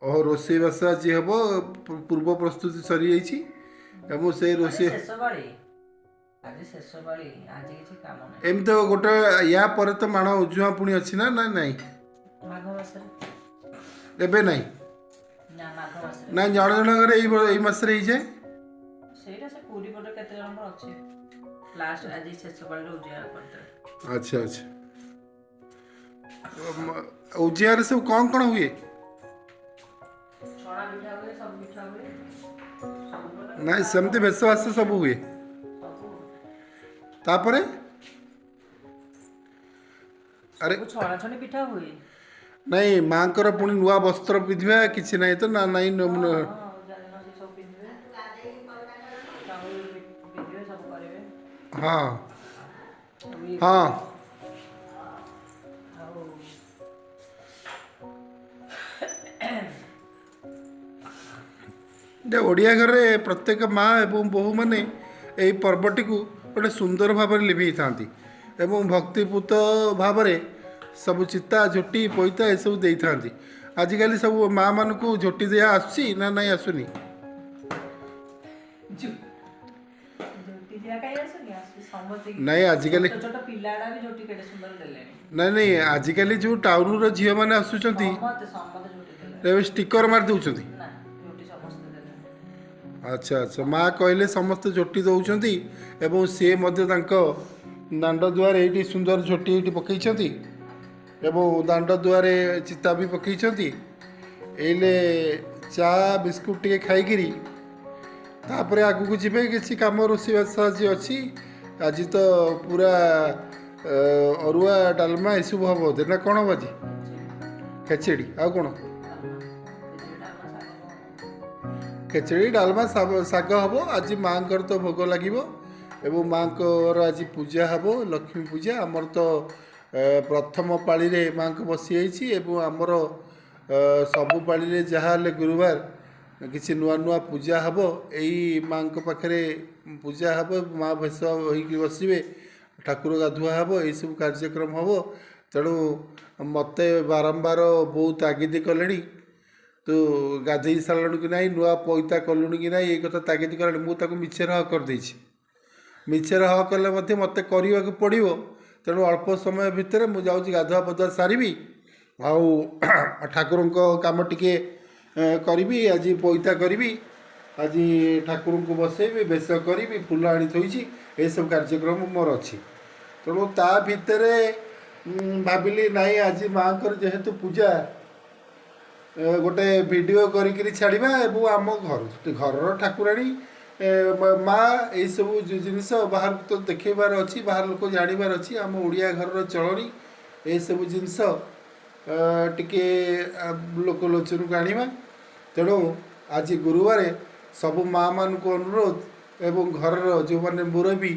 ओह रोषेईबास आज हम पूर्व प्रस्तुति सरी जाइए एवं से आज रोषे शेष पाଳି आज शेष पाଳି आज କିଛି କାମ ନାହିଁ। एमती तो गोटे या पर तो माण उजुआ पुणी अच्छी ना ना नहीं ମାଘ ମାସରେ एबे नहीं ନା ମାଘ ମାସରେ ना जन जनकर यही मसरे ही जाए ସେଇଟା ସେ ପୁରୀ ପଟେ କେତେ ଜଣଙ୍କର ଅଛି ଲାଷ୍ଟ ଆଜି ଶେଷ ପାଳିରେ ଉଜିଆର କରିଦେବେ। अच्छा अच्छा उजियार सब कौन हुए ଛଣା ପିଠା ହୁଏ ସବୁ ପିଠା ହୁଏ ସବୁ ପ୍ରକାର ना सेमती बेसवास सब हुए ସବୁ तापरे अरे ସବୁ ଛଣାଛଣି ପିଠା ହୁଏ। नहीं माँ पुणी नुआ वस्त्र पिंधा किसी ना तो ना नहीं ହଁ ଜାଣିନ ସେ ସବୁ ପିନ୍ଧିବେ ଚାଉଳ ପିନ୍ଧିବେ ସବୁ କରିବେ हाँ ସବୁ ଇଏ हाँ ଆଉ ओडिया घर प्रत्येक माँ एवं बोहू मैंने यही पर्वटी को गोटे सुंदर भाव लिभि था एवं भक्तिपूत भाव सब चिता झोटी पैता ये सब दे था आजिकल सब माँ मान को झोटी दिया आसुची ना नहीं आसुनी ଝୋଟି ଦିଆ କାଇଁ ଆସୁନି ଆସୁଛି ସମସ୍ତେ नहीं आजिकल ଛୋଟ ଛୋଟ ପିଲାଗୁଡ଼ା ବି ଝୋଟି କେତେ ସୁନ୍ଦର ଦେଲେଣି नहीं नहीं आजिकल जो टाउन झील मैंने आसुच्च ସମସ୍ତେ ଝୋଟି ଦେଲେଣି स्टिकर मार दौरान ନା ଝୋଟି ସମସ୍ତେ ଦେଲେଣି। अच्छा अच्छा माँ कहले समस्त झोटी दौरान एवं सी दांड दुआर ये सुंदर झोटी ये पकई एवं दांड दुआर चिता भी पकई एले चा बिस्कुट टे खाईकिरी तापर आगू को जीवे किसी कम रोषेईबास आज अच्छी आज तो पूरा अरुआ डालमा ये सब हम बोधे ना कौन बाजी खेचेड़ी आ कौन खेचेड़ी डालमा शाग हम आज माँ तो भोग लगे एवं माँ आज पूजा हम लक्ष्मी पूजा आमर तो प्रथम पाली रे माँ को बसी एवं आमर सबु पाली जहाँ गुरुवार किसी नुआ नुआ पूजा हम यही माँ पाखे पूजा हम माँ भेष हो बसवे ठाकुर गाधुआ हम यही सब कार्यक्रम हम तेणु मत बारंबार बहुत तागिद कले तो गाधे सारू कि ना नुआ पैता कलुणी कि ना ये कथा तागिद कले मुझे मिछर ह करदे मिछर ह कले मत करने को पड़ो तेणु अल्प समय भितर मुझे जाऊँगी गाधुआ पधुआ सारी आउ ठाकुर काम टिके करी आज पैता करी आज ठाकुर को बसैबी बेश करी फूल आनी थोड़ी ये सब कार्यक्रम मोर अच्छी तेणु ता भितर भाविली नाई आज माँ जेहेतु पूजा गोटे वीडियो करी छाड़ा एवं आम घर घर ठाकुराणी माँ यही सब जिनस बाहर तो देखेबार अच्छी बाहर लोक जानिबार अच्छी आम ओडिया घर चलनी ये सब जिनस टिके लोकलोचन को आनिबा तेणु आज गुरुवार सब माँ मान को अनुरोध एवं घर जो मैंने मुरबी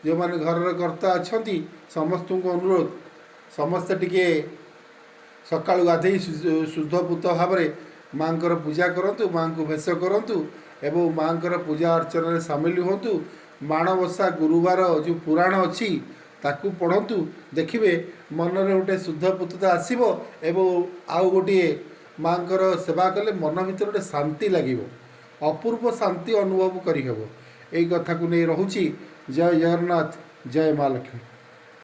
जो मैंने घर कर्ता अच्छा समस्त को अनुरोध समस्ते टिके सका गाधे शुद्धपूत भाव माँ पूजा करूँ माँ को भेष करूँ एवं माँ पूजा अर्चन सामिल हूँ माणबसा गुरुवार जो पुराण अच्छी ताकू पढ़तु देखिए मनरे गोटे शुद्धपूतता आसब एवं आउ गोटे माँ सेवा कले मन भर गोटे शांति लगे अपूर्व शांति अनुभव करहब यही कथा को नहीं रोची जय जगन्नाथ जय माँ लक्ष्मी।